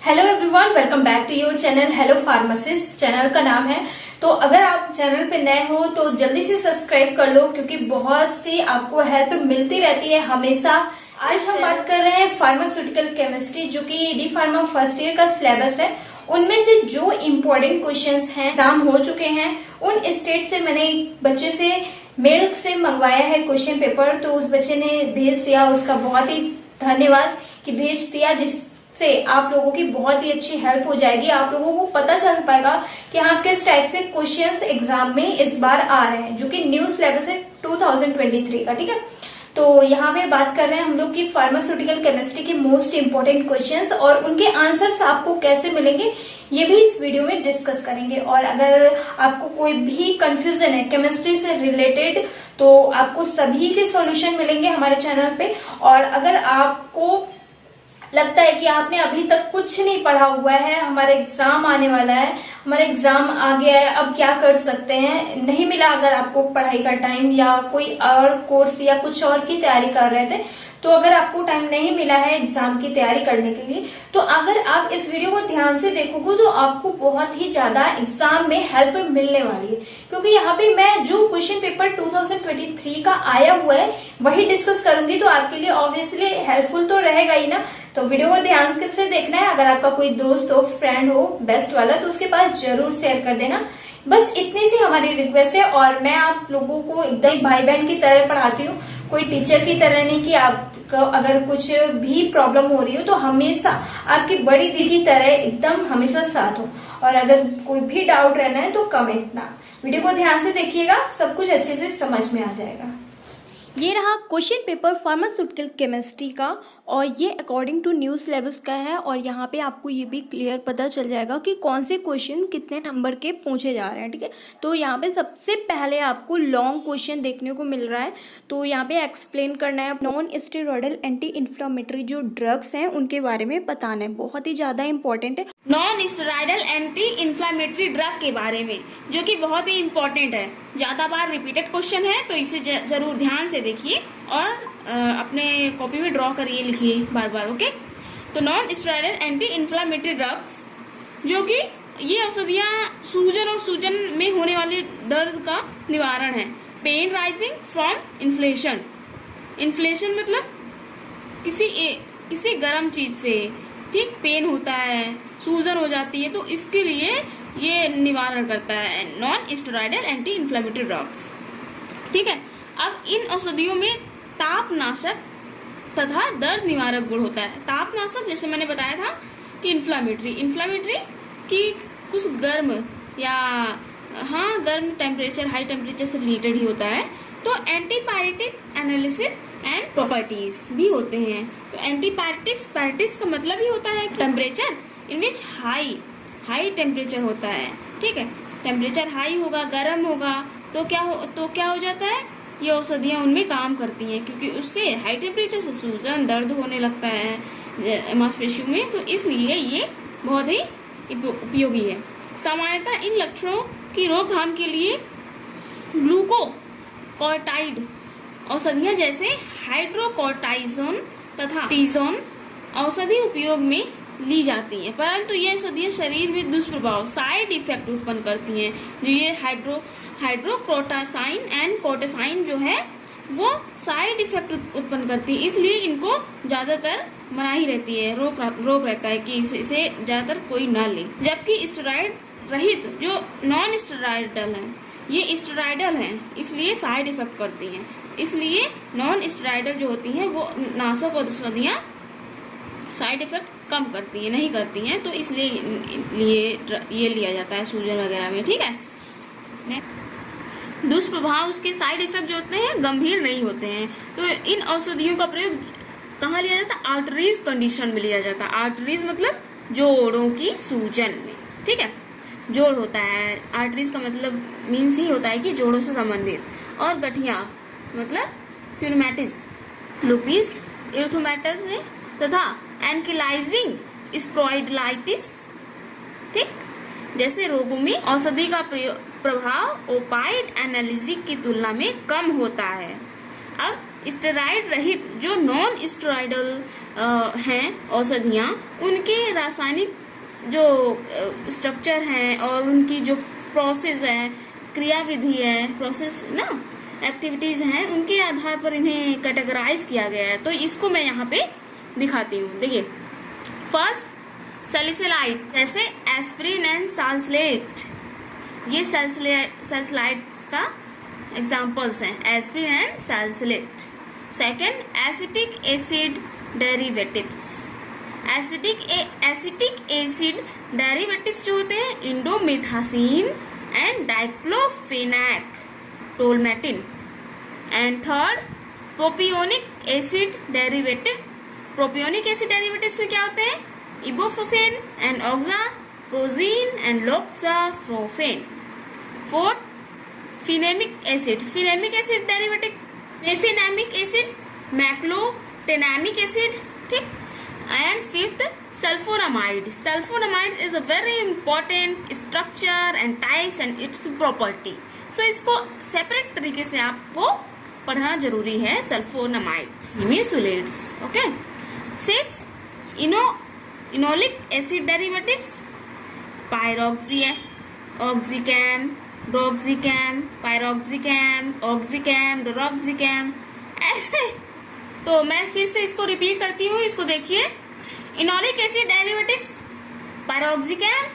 Hello everyone, welcome back to your channel hello pharmacist. Channel का नाम है, तो अगर आप चैनल पे नए हो तो जल्दी से सब्सक्राइब कर लो, क्योंकि बहुत सी आपको हेल्प मिलती रहती है हमेशा। आज हम बात कर रहे हैं फार्मास्यूटिकल केमिस्ट्री, जो कि डी फार्मा फर्स्ट ईयर का सिलेबस है। उनमें से जो इम्पोर्टेंट क्वेश्चंस हैं, एग्जाम हो चुके हैं, उन स्टेट से मैंने एक बच्चे से मेल से मंगवाया है क्वेश्चन पेपर, तो उस बच्चे ने भेज दिया। उसका बहुत ही धन्यवाद कि भेज दिया, जिससे आप लोगों की बहुत ही अच्छी हेल्प हो जाएगी। आप लोगों को पता चल पाएगा कि हाँ किस टाइप से क्वेश्चंस एग्जाम में इस बार आ रहे हैं, जो कि न्यू सिलेबस है 2023 का। ठीक है, तो यहाँ पे बात कर रहे हैं हम लोग की फार्मास्यूटिकल केमिस्ट्री के मोस्ट इम्पोर्टेंट क्वेश्चंस और उनके आंसर्स आपको कैसे मिलेंगे, ये भी इस वीडियो में डिस्कस करेंगे। और अगर आपको कोई भी कंफ्यूजन है केमिस्ट्री से रिलेटेड, तो आपको सभी के सॉल्यूशन मिलेंगे हमारे चैनल पे। और अगर आपको लगता है कि आपने अभी तक कुछ नहीं पढ़ा हुआ है, हमारा एग्जाम आने वाला है, हमारा एग्जाम आ गया है, अब क्या कर सकते हैं, नहीं मिला अगर आपको पढ़ाई का टाइम, या कोई और कोर्स या कुछ और की तैयारी कर रहे थे, तो अगर आपको टाइम नहीं मिला है एग्जाम की तैयारी करने के लिए, तो अगर आप इस वीडियो को ध्यान से देखोगे तो आपको बहुत ही ज्यादा एग्जाम में हेल्प मिलने वाली है। क्योंकि यहाँ पे मैं जो क्वेश्चन पेपर 2023 का आया हुआ है वही डिस्कस करूंगी, तो आपके लिए ऑब्वियसली हेल्पफुल तो रहेगा ही ना। तो वीडियो को ध्यान से देखना है। अगर आपका कोई दोस्त हो, फ्रेंड हो, बेस्ट वाला, तो उसके पास जरूर शेयर कर देना। बस इतनी सी हमारी रिक्वेस्ट है। और मैं आप लोगों को एकदम भाई बहन की तरह पढ़ाती हूँ, कोई टीचर की तरह नहीं कि आपको अगर कुछ भी प्रॉब्लम हो रही हो तो हमेशा आपकी बड़ी दी की तरह एकदम हमेशा साथ हो। और अगर कोई भी डाउट रहना है तो कमेंट ना, वीडियो को ध्यान से देखिएगा, सब कुछ अच्छे से समझ में आ जाएगा। ये रहा क्वेश्चन पेपर फार्मास्यूटिकल केमिस्ट्री का, और ये अकॉर्डिंग टू न्यू सिलेबस का है। और यहाँ पे आपको ये भी क्लियर पता चल जाएगा कि कौन से क्वेश्चन कितने नंबर के पूछे जा रहे हैं। ठीक है, तो यहाँ पे सबसे पहले आपको लॉन्ग क्वेश्चन देखने को मिल रहा है। तो यहाँ पे एक्सप्लेन करना है नॉन स्टेरॉयडल एंटी इन्फ्लामेटरी जो ड्रग्स हैं उनके बारे में बताना है, बहुत ही ज़्यादा इंपॉर्टेंट है। Non steroidal anti inflammatory drug के बारे में, जो कि बहुत ही इम्पोर्टेंट है, ज्यादा बार रिपीटेड क्वेश्चन है, तो इसे जरूर ध्यान से देखिए और अपने कॉपी में ड्रॉ करिए, लिखिए बार बार। ओके, तो non steroidal anti inflammatory drugs, जो कि ये औषधियाँ सूजन और सूजन में होने वाले दर्द का निवारण है। Pain rising from inflation, inflation मतलब किसी गर्म चीज से, ठीक, पेन होता है, सूजन हो जाती है, तो इसके लिए ये निवारण करता है non steroidal anti inflammatory drugs. ठीक है, अब इन औषधियों में तापनाशक तथा दर्द निवारक गुण होता है। तापनाशक जैसे मैंने बताया था कि इन्फ्लामेटरी की कुछ गर्म या गर्म टेम्परेचर, हाई टेम्परेचर से रिलेटेड ही होता है। तो एंटीपायरेटिक एनालिसिस एंड प्रॉपर्टीज भी होते हैं। तो एंटीपायरेटिक्स का मतलब ही होता है temperature in which high temperature होता है। ठीक है, टेम्परेचर हाई होगा, गर्म होगा, तो क्या हो जाता है, ये औषधियाँ उनमें काम करती हैं, क्योंकि उससे हाई टेम्परेचर से सूजन, दर्द होने लगता है मांसपेशियों में, तो इसलिए ये बहुत ही उपयोगी है। सामान्यतः इन लक्षणों की रोकथाम के लिए ग्लूकोकॉर्टाइड औषधियाँ जैसे हाइड्रोकॉर्टाइजोन तथा टीजोन औषधि उपयोग में ली जाती हैं, परंतु ये औषधियाँ शरीर में दुष्प्रभाव, साइड इफेक्ट उत्पन्न करती हैं। जो ये हाइड्रोक्रोटासाइन एंड कोर्टासाइन जो है वो साइड इफेक्ट उत्पन्न करती है, इसलिए इनको ज्यादातर मनाही रहती है, रोक रहता है कि इसे ज्यादातर कोई ना ले। जबकि स्टेरॉइड रहित जो नॉन स्टेरॉयडल है, ये स्टेरॉयडल हैं, इसलिए साइड इफेक्ट करती हैं, इसलिए नॉन स्टेरॉयडल जो होती हैं वो नाशक औषधियाँ साइड इफेक्ट कम करती हैं, नहीं करती हैं, तो इसलिए ये लिया जाता है सूजन वगैरह में। ठीक है, दुष्प्रभाव, उसके साइड इफेक्ट जो होते हैं गंभीर नहीं होते हैं। तो इन औषधियों का प्रयोग कहाँ लिया जाता है, आर्टरीज कंडीशन में लिया जाता है। आर्टरीज मतलब जोड़ों की सूजन में। ठीक है, जोड़ होता है, आर्टरीज का मतलब मीन्स ही होता है कि जोड़ों से संबंधित, और गठिया मतलब फ्यूरोमाटिस, लुपिस इरिथोमाटस में, तथा एंकिलाइजिंग स्पॉन्डिलाइटिस, ठीक, जैसे रोगों में औषधि का प्रभाव ओपाइड एनालिसिस की तुलना में कम होता है। अब स्टेरॉइड रहित जो नॉन स्टेरॉइडल हैं औषधियाँ, उनके रासायनिक जो स्ट्रक्चर है और उनकी जो प्रोसेस है, क्रियाविधि है, प्रोसेस ना एक्टिविटीज हैं, उनके आधार पर इन्हें कैटेगराइज किया गया है। तो इसको मैं यहाँ पे दिखाती हूँ। देखिए, फर्स्ट सैलिसिलाइट, जैसे एस्पिरिन एंड साल्सिलेट, ये सैलिसिलाइट्स का एग्जांपल्स हैं, aspirin and salicylate. Second, acetic acid derivatives, acetic acid derivatives जो होते हैं indomethacin and diclofenac tolmetin. And third, propionic acid derivative, propionic acid derivatives में क्या होते हैं, ibuprofen and oxaprozin and loxoprofen. Fourth, fenamic acid derivative, mefenamic acid, meclofenamic acid, ठीक। And fifth, sulphonamide is a very important structure and types and its property. So इसको separate तरीके से आपको पढ़ना जरूरी है, sulphonamides, इमिसुलेट्स, okay. Six, enolic acid derivatives, piroxy है, oxicam, डोक्सीकैम, पायरोक्सीकैम, ऑक्सीकैम, डोरोक्सीकैम, ऐसे। तो मैं फिर से इसको रिपीट करती हूँ, इसको देखिए। इनोलिक एसिड डेरिवेटिव्स, पायरोक्सीकैम,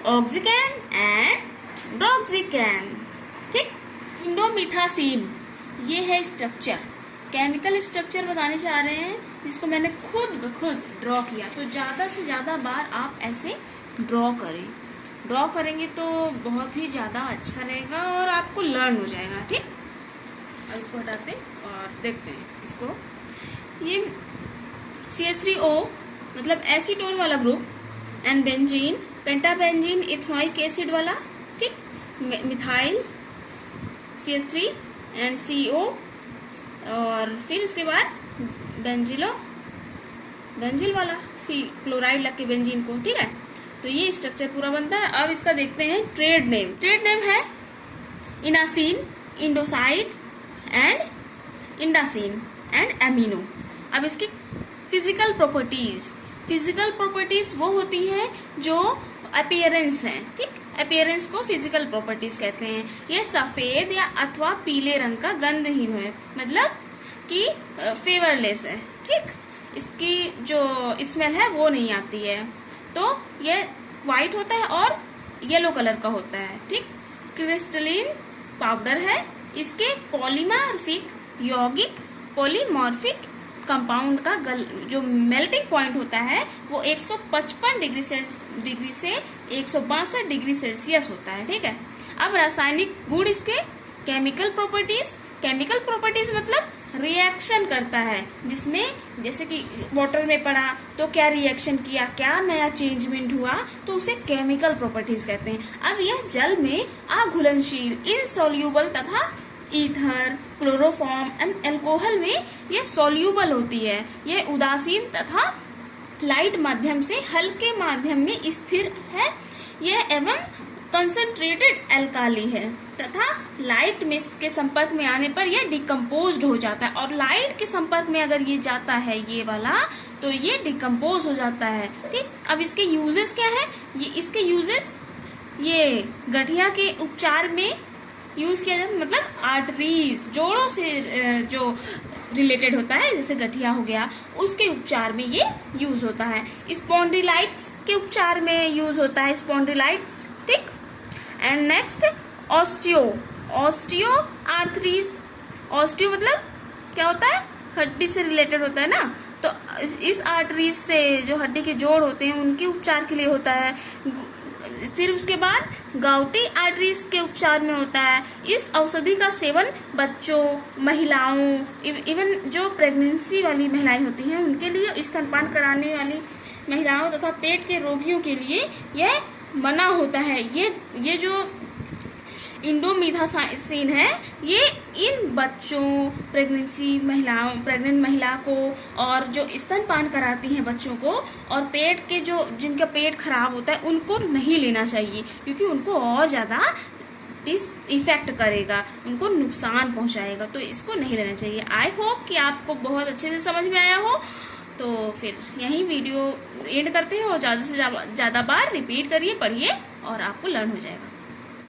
ऑक्सीकैम एंड डोक्सीकैम, ठीक। इंडोमिथासिन, ये है स्ट्रक्चर, केमिकल स्ट्रक्चर बताने चाह रहे हैं, इसको मैंने खुद ब खुद ड्रॉ किया। तो ज्यादा से ज्यादा बार आप ऐसे ड्रॉ करेंगे तो बहुत ही ज्यादा अच्छा रहेगा और आपको लर्न हो जाएगा, ठीक। अब इसको हटाते हैं और देखते हैं इसको। ये CH3O मतलब एसीटोन वाला group, and benzene, pentabenzene ethanoic acid वाला, ठीक, मिथाइल CH3 एंड CO, और फिर उसके बाद बेंजिल वाला C क्लोराइड लग के बेंजीन को, ठीक है। तो ये स्ट्रक्चर पूरा बनता है। अब इसका देखते हैं ट्रेड नेम है इनासिन, इंडोसाइड एंड इंडासिन एंड एमिनो। अब इसकी फिजिकल प्रॉपर्टीज वो होती हैं जो अपीयरेंस है, ठीक। अपीयरेंस को फिजिकल प्रॉपर्टीज कहते हैं। ये सफेद या अथवा पीले रंग का गंधहीन है, मतलब कि फेवरलेस है, ठीक। इसकी जो स्मेल है वो नहीं आती है। तो ये व्हाइट होता है और येलो कलर का होता है, ठीक। क्रिस्टलिन पाउडर है। इसके पॉलीमॉर्फिक कंपाउंड का जो मेल्टिंग पॉइंट होता है वो 155 डिग्री से 162 डिग्री सेल्सियस होता है, ठीक है। अब रासायनिक गुण, इसके केमिकल प्रॉपर्टीज मतलब रिएक्शन करता है, जिसमें जैसे कि वाटर में पड़ा तो क्या रिएक्शन किया, क्या नया चेंजमेंट हुआ, तो उसे केमिकल प्रॉपर्टीज कहते हैं। अब यह जल में अघुलनशील, इनसॉल्यूबल तथा ईथर, क्लोरोफॉर्म एंड अल्कोहल में यह सॉल्यूबल होती है। यह उदासीन तथा लाइट माध्यम से हल्के माध्यम में स्थिर है। यह एवं कंसंट्रेटेड एल्काली है तथा लाइट में के संपर्क में आने पर यह डिकम्पोज्ड हो जाता है, और लाइट के संपर्क में अगर ये जाता है ये वाला तो ये डिकम्पोज हो जाता है, ठीक। अब इसके यूजेस क्या है, इसके यूजेस ये गठिया के उपचार में यूज किया जाता है, मतलब आर्टरीज, जोड़ों से जो रिलेटेड होता है, जैसे गठिया हो गया, उसके उपचार में ये यूज होता है। स्पॉन्डिलाइट्स के उपचार में यूज होता है, स्पॉन्डिलाइट्स, ठीक। And next osteoarthritis. Osteo मतलब क्या होता है, हड्डी से रिलेटेड होता है ना, तो इस आर्टरीज से जो हड्डी के जोड़ होते हैं उनके उपचार के लिए होता है। फिर उसके बाद गाउटी आर्टरीज के उपचार में होता है। इस औषधि का सेवन बच्चों, महिलाओं, इवन जो प्रेगनेंसी वाली महिलाएं होती हैं उनके लिए, स्तनपान कराने वाली महिलाओं तथा पेट के रोगियों के लिए यह मना होता है। ये जो इंडोमिथासिन है ये इन बच्चों, प्रेग्नेंट महिला को और जो स्तनपान कराती हैं बच्चों को, और पेट के जो जिनका पेट खराब होता है उनको नहीं लेना चाहिए, क्योंकि उनको और ज्यादा इफेक्ट करेगा, उनको नुकसान पहुंचाएगा, तो इसको नहीं लेना चाहिए। आई होप कि आपको बहुत अच्छे से समझ में आया हो। तो फिर यही वीडियो एंड करते हैं और ज़्यादा से ज़्यादा बार रिपीट करिए, पढ़िए और आपको लर्न हो जाएगा।